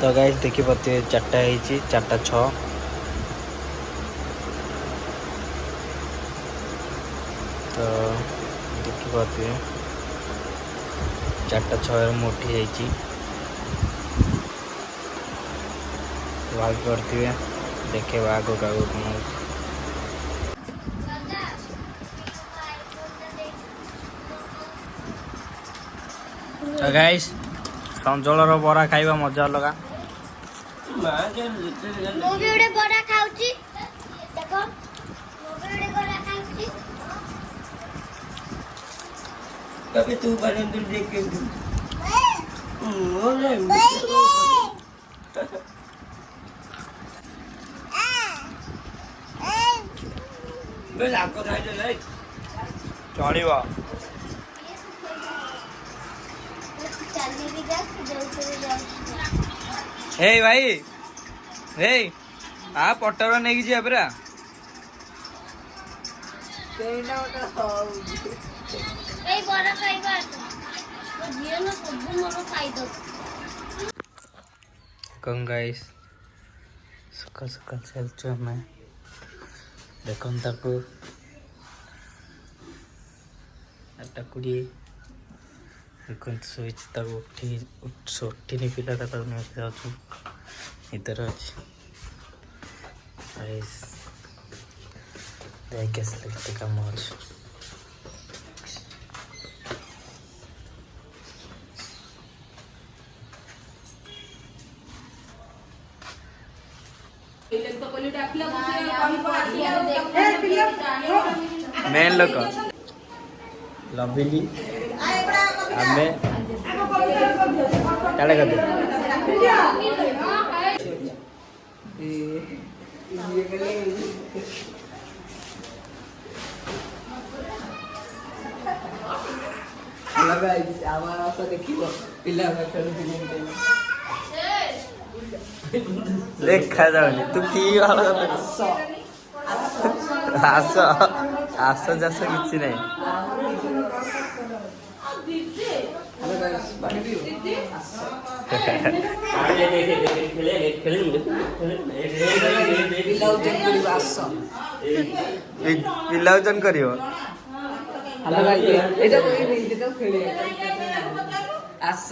तो गाइस देखी पाते 4टा है 4टा 6 तो देखी पाते 4टा 6 मोटी है वाल करते देखे आगो आगो कौन तो गाइस संजोलर बरा खाइबा मजा अलगा मोगे बरा खाउची देखो मोगे बरा खाउची कभी तू बने दिन देख के मैं आपको खाई दे ले चढ़ीबा चलनी भी जा जल्दी जा हे भाई हे आ पटर नहीं जी परा ए बरा खाइबा तो जियो न सब मोर खाइ दो कौन गाइस सकाल सकाल चलचु हमें देखन ताको टाकुड़ी देखन सोच ताको उठी नहीं पिला ताको नहीं जाऊँ इधर अच्छी गाइस देख कैसे लगते काम आज मेन लोक लविली आमे टाळे करते देखा जाऊनी तू की वाला आस आस जास किसी नहीं पिला ओजन करियो आस